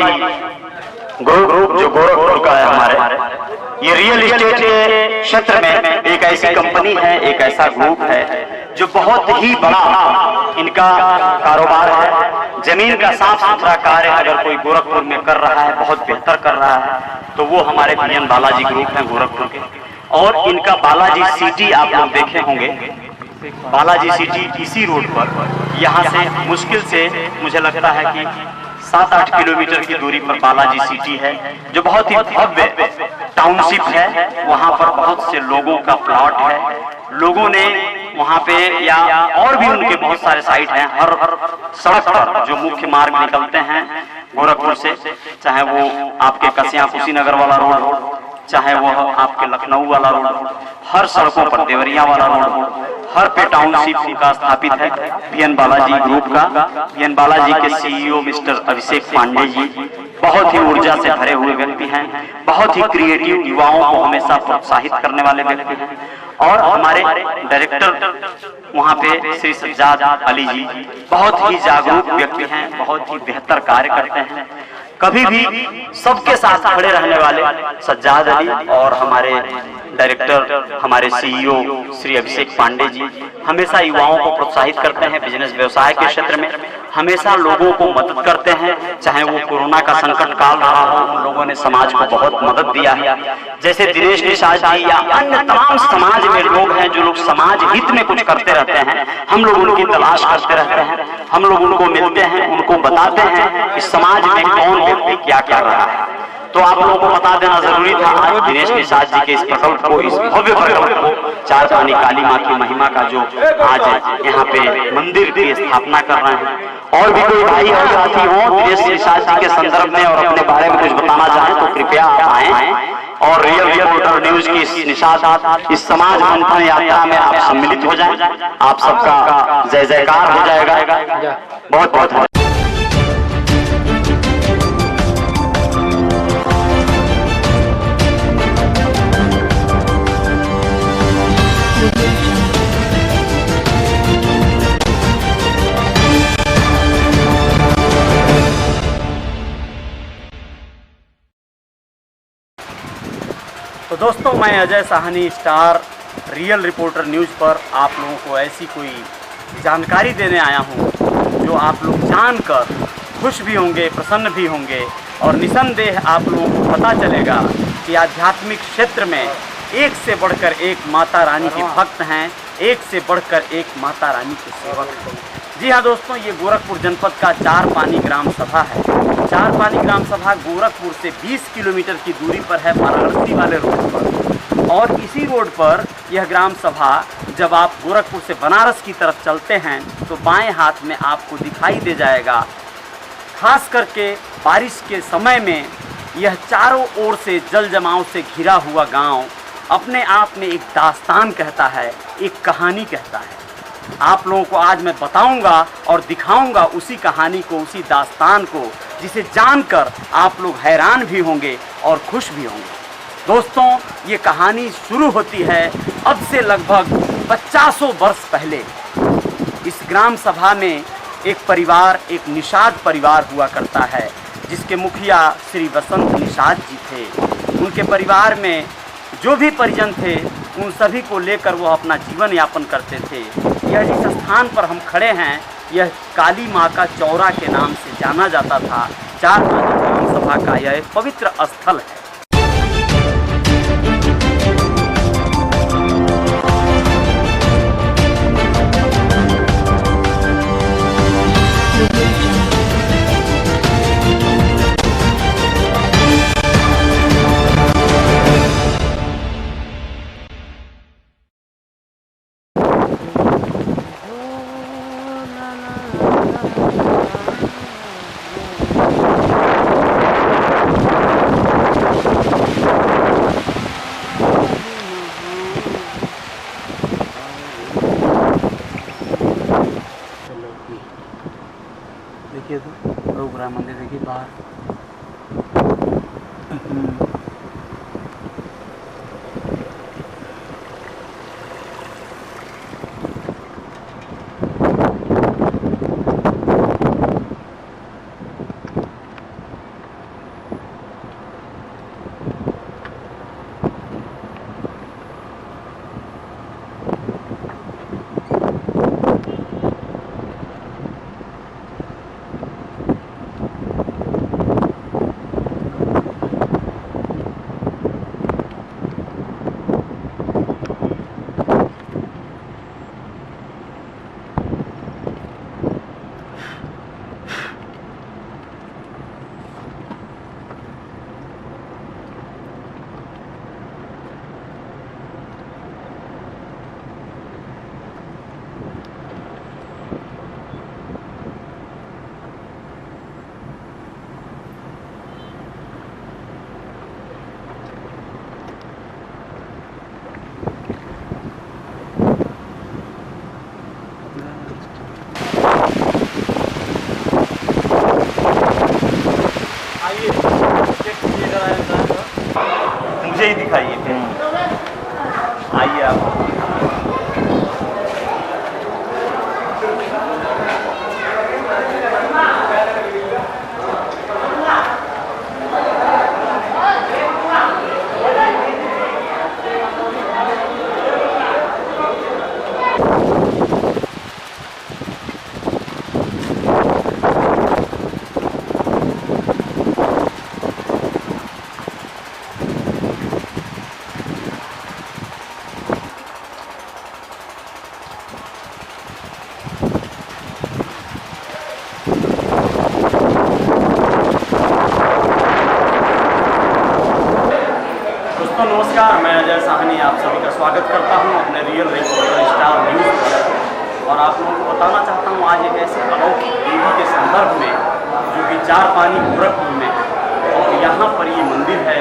Group जो गोरखपुर का है हमारे, ये रियल एस्टेट के क्षेत्र में एक ऐसी कंपनी है, एक ऐसा ग्रुप है जो बहुत ही बड़ा इनका कारोबार है। जमीन का साफ सुथरा कार्य अगर कोई गोरखपुर में कर रहा है, बहुत बेहतर कर रहा है, तो वो हमारे बीएन बालाजी ग्रुप है गोरखपुर के। और इनका बालाजी सिटी आप लोग देखे होंगे, बालाजी सिटी इसी रोड पर, यहाँ से मुश्किल से मुझे लगता है कि 7-8 किलोमीटर की दूरी पर बालाजी सिटी है, जो बहुत ही भव्य टाउनशिप है। वहाँ पर बहुत से लोगों का प्लॉट है, लोगों ने वहाँ पे या और भी उनके बहुत सारे साइट हैं। हर सड़क पर जो मुख्य मार्ग निकलते हैं गोरखपुर से, चाहे वो आपके कसिया कुशीनगर वाला रोड, चाहे वो आपके लखनऊ वाला रोड, हर सड़कों पर देवरिया वाला रोड, हर पे टाउनशिप का स्थापित है बीएन बालाजी ग्रुप का। बीएन बालाजी के सीईओ मिस्टर अभिषेक पांडे जी बहुत ही ऊर्जा से भरे हुए व्यक्ति हैं, बहुत ही क्रिएटिव, युवाओं को हमेशा प्रोत्साहित करने वाले व्यक्ति हैं। और हमारे डायरेक्टर वहाँ पे श्री सज्जाद अली जी बहुत ही जागरूक व्यक्ति हैं, बहुत ही बेहतर कार्य करते हैं। कभी भी सबके साथ खड़े रहने वाले सज्जाद अली और हमारे डायरेक्टर, हमारे सीईओ श्री अभिषेक पांडे जी हमेशा युवाओं को प्रोत्साहित करते हैं। बिजनेस व्यवसाय के क्षेत्र में हमेशा लोगों को मदद करते हैं, चाहे वो कोरोना का संकट काल रहा हो, उन लोगों ने समाज को बहुत मदद दिया है। जैसे दिनेश निषाद जी या अन्य तमाम समाज में लोग हैं जो लोग समाज हित में कुछ करते रहते हैं, हम लोग उनकी तलाश करते रहते हैं, हम लोग उनको मिलते हैं, उनको बताते हैं कि समाज में कौन व्यक्ति क्या कर रहा है। तो आप लोगों को बता देना जरूरी था। आज दिनेश निषाद जी के इस प्रकल्प को, इस भव्य प्रकल्प को, चार पानी काली माँ की महिमा का जो आज यहाँ पे मंदिर की स्थापना कर रहे हैं। और भी कोई भाई और साथी हो दिनेश निषाद जी के संदर्भ में और अपने बारे में कुछ बताना चाहें तो कृपया आप आए और रियल रिपोर्टर न्यूज की इस निषाद, इस समाज मंथन यात्रा में आप सम्मिलित हो जाएं। आप सबका जय जयकार हो जाएगा। बहुत बहुत तो दोस्तों, मैं Ajay Sahni, star real reporter news पर आप लोगों को ऐसी कोई जानकारी देने आया हूं जो आप लोग जानकर खुश भी होंगे, प्रसन्न भी होंगे और निसंदेह आप लोगों को पता चलेगा कि आध्यात्मिक क्षेत्र में एक से बढ़कर एक माता रानी के भक्त हैं, एक से बढ़कर एक माता रानी के सेवक हैं। जी हाँ दोस्तों, ये गोरखपुर जनपद का चार पानी ग्राम सभा है। चार पानी ग्राम सभा गोरखपुर से 20 किलोमीटर की दूरी पर है, वाराणसी वाले रोड पर। और इसी रोड पर यह ग्राम सभा, जब आप गोरखपुर से बनारस की तरफ चलते हैं तो बाएं हाथ में आपको दिखाई दे जाएगा। खास करके बारिश के समय में यह चारों ओर से जल जमाव से घिरा हुआ गांव अपने आप में एक दास्तान कहता है, एक कहानी कहता है। आप लोगों को आज मैं बताऊंगा और दिखाऊंगा उसी कहानी को, उसी दास्तान को, जिसे जानकर आप लोग हैरान भी होंगे और खुश भी होंगे। दोस्तों, ये कहानी शुरू होती है अब से लगभग 50 वर्ष पहले। इस ग्राम सभा में एक परिवार, एक निषाद परिवार हुआ करता है, जिसके मुखिया श्री वसंत निषाद जी थे। उनके परिवार में जो भी परिजन थे उन सभी को लेकर वो अपना जीवन यापन करते थे। यह जिस स्थान पर हम खड़े हैं, यह काली माँ का चौरा के नाम से जाना जाता था। चार पानी ग्राम सभा का यह पवित्र स्थल है। देखिए तो प्रोग्राम मंदिर देखिए बाहर। मुझे ही दिखाइए फिर। आइए आप। नमस्कार, मैं अजय साहनी आप सभी का स्वागत करता हूं अपने रियल रिपोर्टर स्टार न्यूज़ पर। और आप लोगों को बताना चाहता हूं आज एक ऐसे अलौकिक देवी के संदर्भ में जो कि चार पानी गोरखपुर में है। और यहाँ पर ये मंदिर है,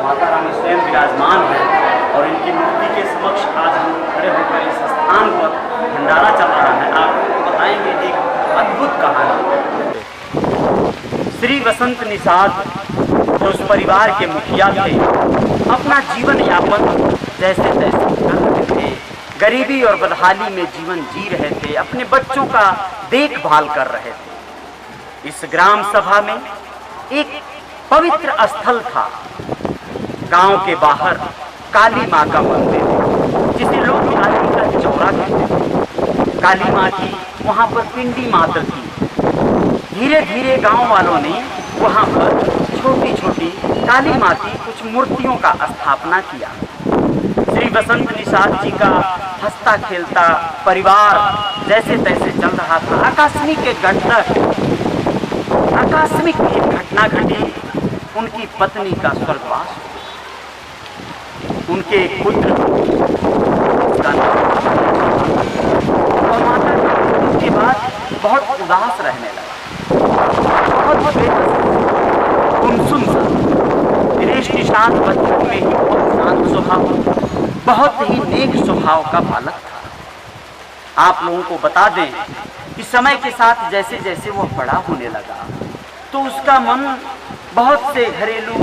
माता रानी स्वयं विराजमान है और इनकी मूर्ति के समक्ष आज हम खड़े होकर इस स्थान पर भंडारा चला रहा है। आप लोगों को बताएंगे एक अद्भुत कहानी। श्री वसंत निषाद जो उस परिवार के मुखिया थे, अपना जीवन यापन जैसे तैसे कर रहे थे, गरीबी और बदहाली में जीवन जी रहे थे, अपने बच्चों का देखभाल कर रहे थे। इस ग्राम सभा में एक पवित्र स्थल था। गांव के बाहर काली मां का मंदिर, जिसे लोग काली का चौरा कहते थे। काली मां की वहां पर पिंडी मात्र थी। धीरे धीरे गांव वालों ने वहां पर छोटी छोटी काली मां की कुछ मूर्तियों का स्थापना किया। श्री वसंत निषाद जी का हंसता खेलता परिवार जैसे तैसे चल रहा था। आकस्मिक एक घटना घटी। उनकी पत्नी का स्वर्गवास, उनके पुत्र और माता के बाद बहुत उदास रहने लगा, बहुत गुमसुम सा। दिनेश निषाद बचपन में ही बहुत शांत स्वभाव, बहुत ही नेक स्वभाव का बालक था। आप लोगों को बता दें कि समय के साथ जैसे जैसे वह बड़ा होने लगा तो उसका मन बहुत से घरेलू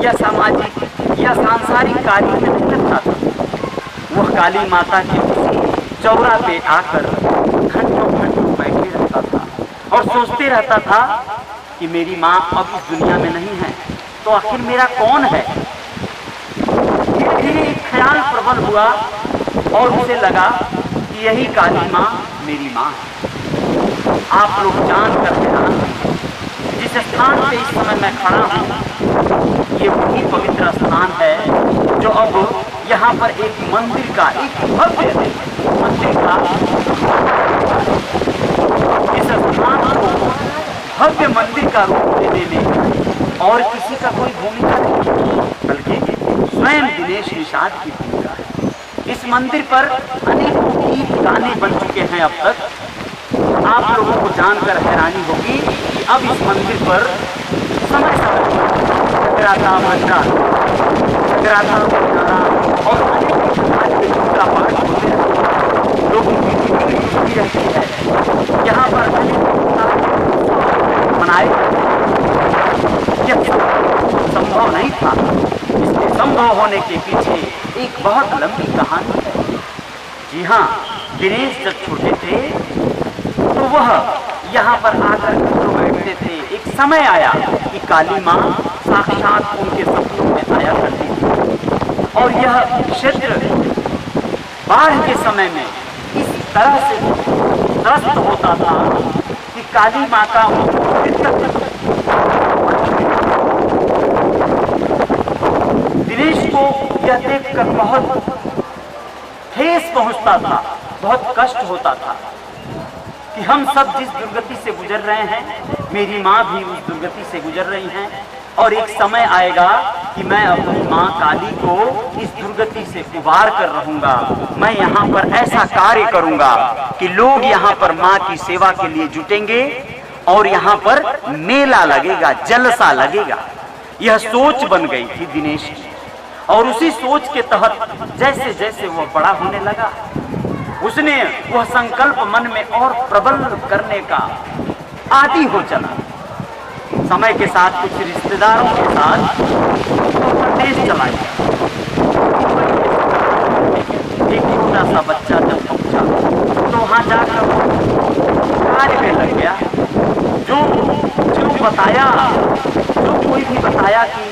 या सामाजिक या सांसारिक कार्यों में नहीं लगता था। वह काली माता के उसी चौरा पे आकर घंटों घंटों बैठे रहता था और सोचते रहता था कि मेरी माँ अब इस दुनिया में नहीं है तो आखिर मेरा कौन है। धीरे धीरे एक ख्याल प्रबल हुआ और उसे लगा कि यही काली माँ मेरी माँ है। आप लोग जानकर हैरान, जिस स्थान पे इस समय मैं खड़ा हूँ ये वही पवित्र स्थान है जो अब यहाँ पर एक मंदिर का, एक भव्य मंदिर का, इस स्थान को भव्य मंदिर का रूप देने में और किसी का कोई भूमिका नहीं, बल्कि स्वयं दिनेश निषाद की भूमिका है। इस मंदिर पर अनेकों गीत गाने बन चुके हैं अब तक। आप लोगों को जानकर हैरानी होगी कि अब इस मंदिर पर समय समय जगराता भंडारा और अनेक प्रकार के पूजा पाठ होते हैं। लोगों की भीड़ जुटी रहती है। यहाँ पर अनेक मनाए संभव नहीं था। इसके संभव होने के पीछे एक बहुत लंबी कहानी है। जी हाँ, दिनेश जब छोटे थे तो वह यहाँ पर आकर तो बैठते थे। एक समय आया कि काली माँ साक्षात उनके सपनों में आया करती थी और यह क्षेत्र बाढ़ के समय में इस तरह से त्रस्त होता था कि काली माँ का दिनेश को यह देखकर बहुत ठेस पहुंचता था, बहुत कष्ट होता था कि हम सब जिस दुर्गति से गुजर रहे हैं, मेरी माँ भी उस दुर्गति से गुजर रही हैं और एक समय आएगा कि मैं अपनी माँ काली को इस दुर्गति से उबार कर रहूंगा। मैं यहाँ पर ऐसा कार्य करूंगा कि लोग यहाँ पर माँ की सेवा के लिए जुटेंगे और यहाँ पर मेला लगेगा, जलसा लगेगा। यह सोच बन गई थी दिनेश की और उसी सोच के तहत जैसे जैसे वह बड़ा होने लगा, उसने वह संकल्प मन में और प्रबल करने का आदी हो चला। समय के साथ कुछ रिश्तेदारों के साथ प्रदेश चला गया। छोटा सा बच्चा जब पहुंचा तो वहां जाकर कार्य में लग गया। जो बताया, जो कोई भी बताया कि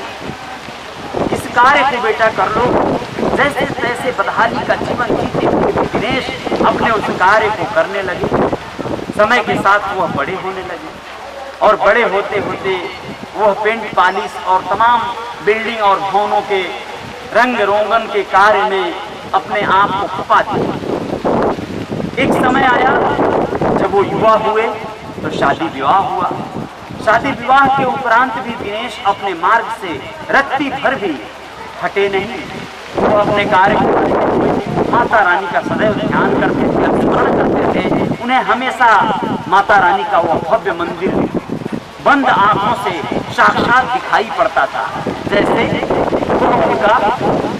इस कार्य को बेटा कर लो, जैसे तैसे बदहाली का जीवन जीते हुए दिनेश अपने उस कार्य को करने लगे। समय के साथ वह बड़े होने लगे और बड़े होते होते वह पेंट पॉलिश और तमाम बिल्डिंग और भवनों के रंग रोगन के कार्य में अपने आप को खपा दिया। एक समय आया जब वो युवा हुए तो शादी विवाह हुआ। शादी विवाह के उपरांत भी दिनेश अपने मार्ग से रत्ती भर भी हटे नहीं। वो अपने कार्य को माता रानी का सदैव ध्यान करते थे, स्मरण करते थे। उन्हें हमेशा माता रानी का वो भव्य मंदिर बंद आंखों से साक्षात दिखाई पड़ता था, जैसे वो उनका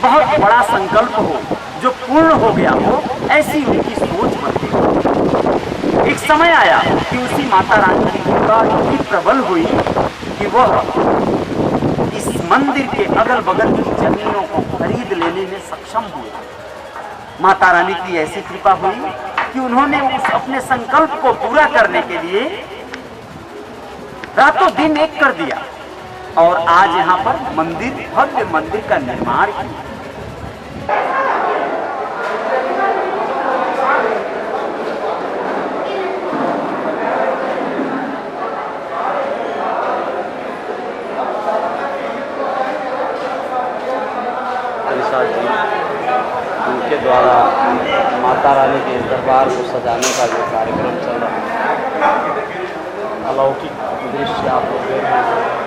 बहुत बड़ा संकल्प हो जो पूर्ण हो गया हो, ऐसी उनकी सोच बनती। एक समय आया कि उसी माता रानी की कृपा इतनी प्रबल हुई कि वह इस मंदिर के अगल बगल की जमीनों को खरीद लेने में सक्षम हुए। माता रानी की ऐसी कृपा हुई कि उन्होंने उस अपने संकल्प को पूरा करने के लिए रातों दिन एक कर दिया और आज यहाँ पर मंदिर, भव्य मंदिर का निर्माण किया। उनके द्वारा माता रानी के दरबार को सजाने का जो कार्यक्रम चल रहा है, अलौकिक दृश्य आप लोग देख रहे हैं।